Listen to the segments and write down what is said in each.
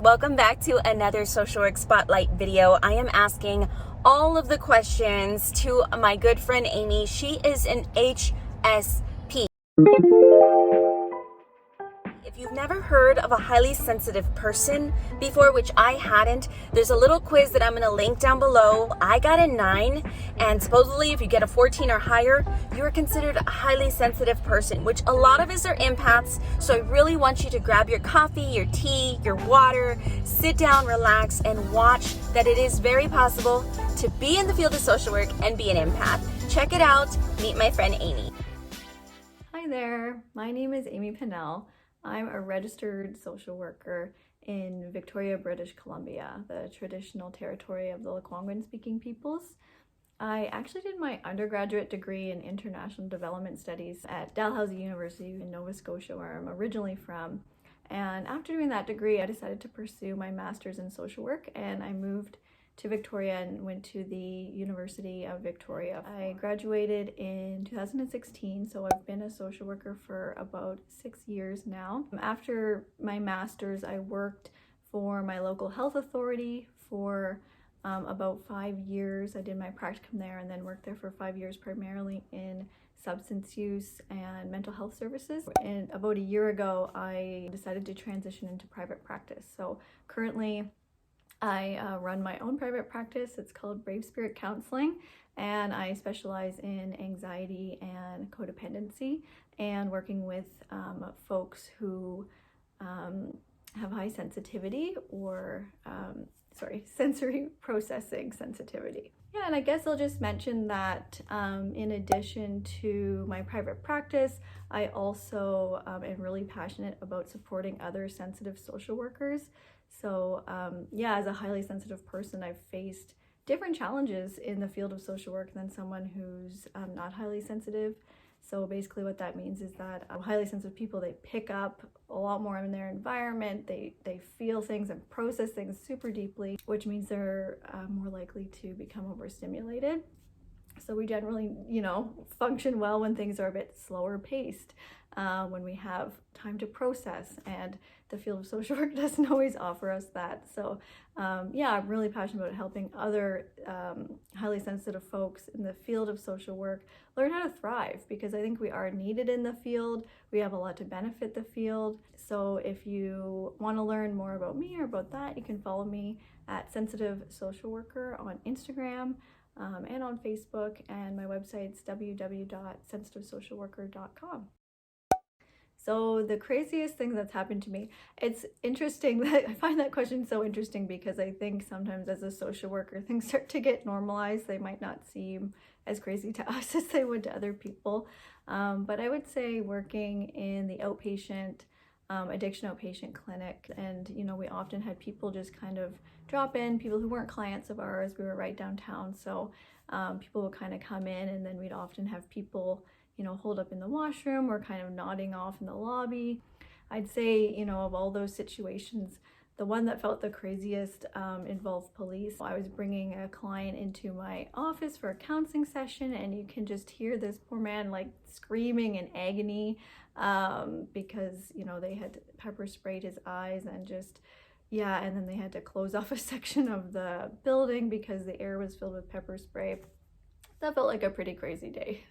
Welcome back to another Social Work Spotlight video. I am asking all of the questions to my good friend Amy. She is an HSP. If you've never heard of a highly sensitive person before, which I hadn't, there's a little quiz that I'm going to link down below. I got a 9, and supposedly if you get a 14 or higher, you're considered a highly sensitive person, which a lot of us are empaths. So I really want you to grab your coffee, your tea, your water, sit down, relax, and watch that it is very possible to be in the field of social work and be an empath. Check it out. Meet my friend Amy. Hi there, my name is Amy Pennell. I'm a registered social worker in Victoria, British Columbia, the traditional territory of the Lekwungen speaking peoples. I actually did my undergraduate degree in international development studies at Dalhousie University in Nova Scotia, where I'm originally from. And after doing that degree, I decided to pursue my master's in social work, and I moved to Victoria and went to the University of Victoria. I graduated in 2016, so I've been a social worker for about 6 years now. After my master's, I worked for my local health authority for about 5 years. I did my practicum there and then worked there for 5 years, primarily in substance use and mental health services. And about a year ago, I decided to transition into private practice. So currently, I run my own private practice. It's called Brave Spirit Counseling, and I specialize in anxiety and codependency and working with folks who have high sensitivity or sensory processing sensitivity. Yeah, and I guess I'll just mention that in addition to my private practice, I also am really passionate about supporting other sensitive social workers. So yeah, as a highly sensitive person, I've faced different challenges in the field of social work than someone who's not highly sensitive. So basically what that means is that highly sensitive people, they pick up a lot more in their environment, they feel things and process things super deeply, which means they're more likely to become overstimulated. So we generally, function well when things are a bit slower paced, when we have time to process, and the field of social work doesn't always offer us that. So yeah, I'm really passionate about helping other highly sensitive folks in the field of social work learn how to thrive, because I think we are needed in the field. We have a lot to benefit the field. So if you want to learn more about me or about that, you can follow me at Sensitive Social Worker on Instagram. And on Facebook, and my website's www.sensitivesocialworker.com. So the craziest thing that's happened to me, it's interesting that I find that question so interesting, because I think sometimes as a social worker, things start to get normalized. They might not seem as crazy to us as they would to other people. But I would say working in the outpatient addiction outpatient clinic, and we often had people just kind of drop in, people who weren't clients of ours. We were right downtown, so people would kind of come in, and then we'd often have people hold up in the washroom or kind of nodding off in the lobby. I'd say of all those situations, the one that felt the craziest involved police. I was bringing a client into my office for a counseling session, and you can just hear this poor man like screaming in agony because they had pepper sprayed his eyes, and and then they had to close off a section of the building because the air was filled with pepper spray. That felt like a pretty crazy day.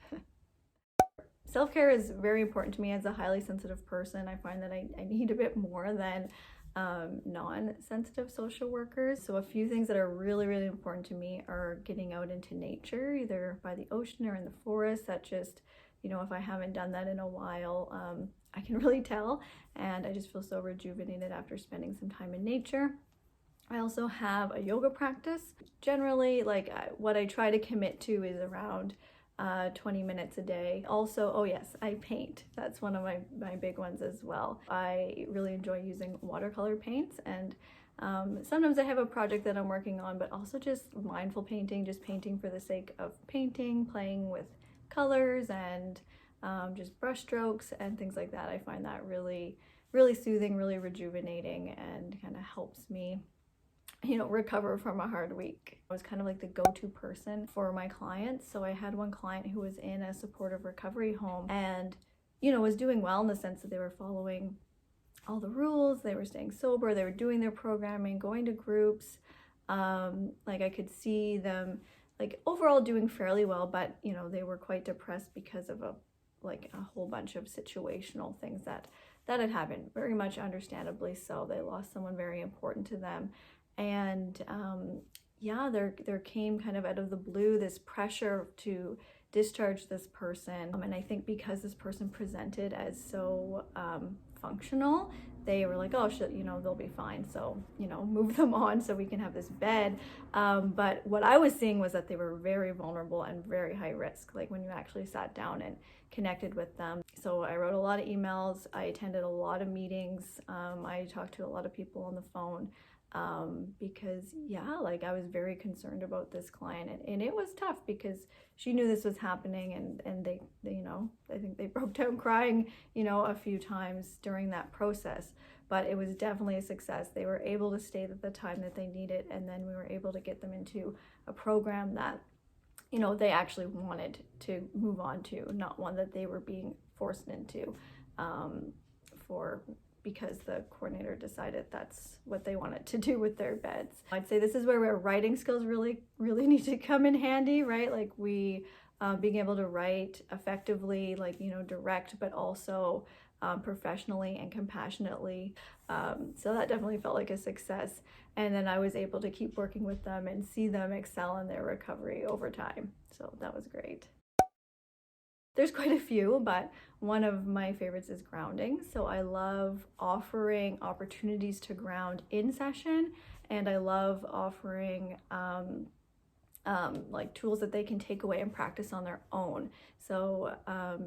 Self-care is very important to me as a highly sensitive person. I find that I need a bit more than non-sensitive social workers. So a few things that are really, really important to me are getting out into nature, either by the ocean or in the forest. That just, if I haven't done that in a while, I can really tell, and I just feel so rejuvenated after spending some time in nature. I also have a yoga practice. Generally, what I try to commit to is around 20 minutes a day. Also, oh yes, I paint. That's one of my big ones as well. I really enjoy using watercolor paints, and sometimes I have a project that I'm working on, but also just mindful painting, just painting for the sake of painting, playing with colors and just brush strokes and things like that. I find that really, really soothing, really rejuvenating, and kind of helps me recover from a hard week. I was kind of like the go-to person for my clients. So I had one client who was in a supportive recovery home and, was doing well in the sense that they were following all the rules. They were staying sober, they were doing their programming, going to groups. Like I could see them like overall doing fairly well, but you know, they were quite depressed because of a whole bunch of situational things that had happened, very much understandably so. They lost someone very important to them. And yeah, there came kind of out of the blue this pressure to discharge this person. And I think because this person presented as so functional, they were like, oh, shit, you know, they'll be fine. So, you know, move them on so we can have this bed. But what I was seeing was that they were very vulnerable and very high risk, like when you actually sat down and connected with them. So I wrote a lot of emails. I attended a lot of meetings. I talked to a lot of people on the phone. Because yeah, like I was very concerned about this client, and it was tough because she knew this was happening, and they you know, I think they broke down crying, you know, a few times during that process, but it was definitely a success. They were able to stay at the time that they needed, and then we were able to get them into a program that, you know, they actually wanted to move on to, not one that they were being forced into because the coordinator decided that's what they wanted to do with their beds. I'd say this is where our writing skills really need to come in handy, right? Like we being able to write effectively, like, you know, direct, but also professionally and compassionately. So that definitely felt like a success. And then I was able to keep working with them and see them excel in their recovery over time. So that was great. There's quite a few, but one of my favorites is grounding. So I love offering opportunities to ground in session, and I love offering like tools that they can take away and practice on their own. So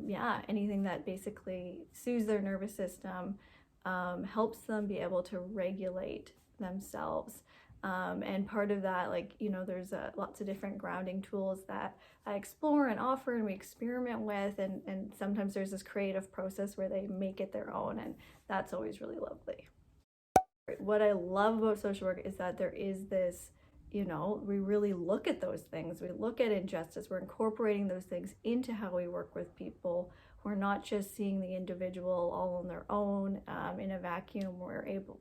yeah, anything that basically soothes their nervous system, helps them be able to regulate themselves. And part of that, like, you know, there's lots of different grounding tools that I explore and offer and we experiment with, and sometimes there's this creative process where they make it their own, and that's always really lovely. What I love about social work is that there is this, you know, we really look at those things. We look at injustice. We're incorporating those things into how we work with people. We're not just seeing the individual all on their own in a vacuum.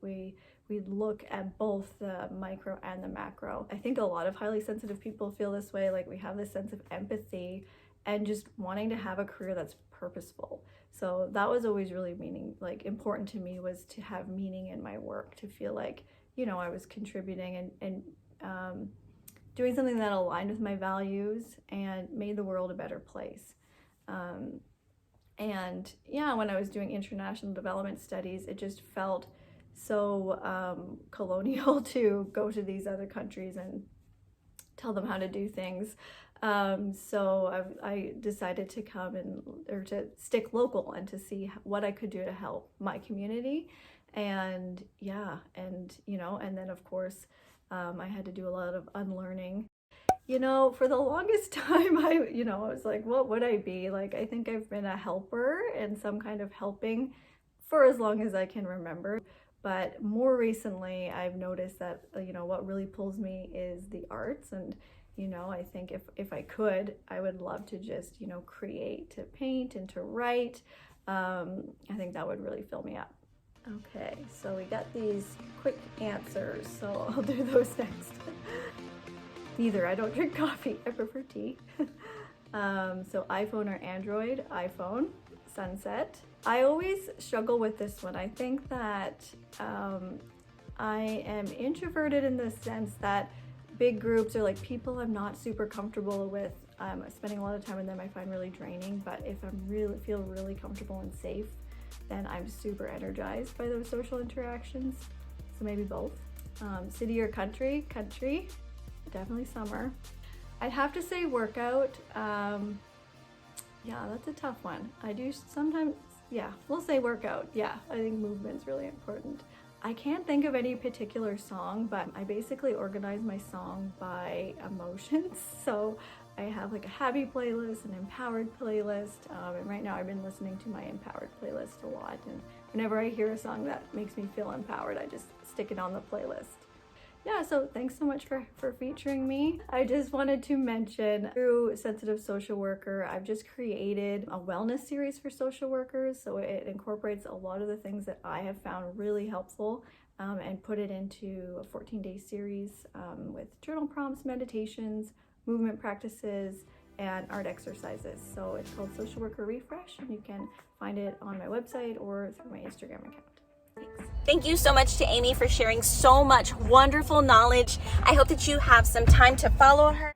We look at both the micro and the macro. I think a lot of highly sensitive people feel this way, like we have this sense of empathy and just wanting to have a career that's purposeful. So that was always really important to me, was to have meaning in my work, to feel like, you know, I was contributing and doing something that aligned with my values and made the world a better place. And yeah, when I was doing international development studies, it just felt so colonial to go to these other countries and tell them how to do things. So I decided to come to stick local and to see what I could do to help my community. And yeah, and you know, and then of course I had to do a lot of unlearning. You know, for the longest time, I was like, what would I be? Like, I think I've been a helper and some kind of helping for as long as I can remember. But more recently, I've noticed that, you know, what really pulls me is the arts. And, you know, I think if I could, I would love to just, you know, create, to paint and to write. I think that would really fill me up. Okay, so we got these quick answers, so I'll do those next. Neither. I don't drink coffee. I prefer tea. So iPhone or Android? iPhone. Sunset. I always struggle with this one. I think that I am introverted in the sense that big groups are like people I'm not super comfortable with. Spending a lot of time with them I find really draining, but if I feel really comfortable and safe, then I'm super energized by those social interactions. So maybe both. City or country? Country. Definitely summer. I'd have to say workout. Yeah, that's a tough one. I do sometimes, yeah, we'll say workout. Yeah, I think movement's really important. I can't think of any particular song, but I basically organize my song by emotions. So I have like a happy playlist, an empowered playlist, and right now I've been listening to my empowered playlist a lot. And whenever I hear a song that makes me feel empowered, I just stick it on the playlist. Yeah, so thanks so much for featuring me. I just wanted to mention through Sensitive Social Worker, I've just created a wellness series for social workers. So it incorporates a lot of the things that I have found really helpful and put it into a 14-day series with journal prompts, meditations, movement practices, and art exercises. So it's called Social Worker Refresh, and you can find it on my website or through my Instagram account. Thanks. Thank you so much to Amy for sharing so much wonderful knowledge. I hope that you have some time to follow her.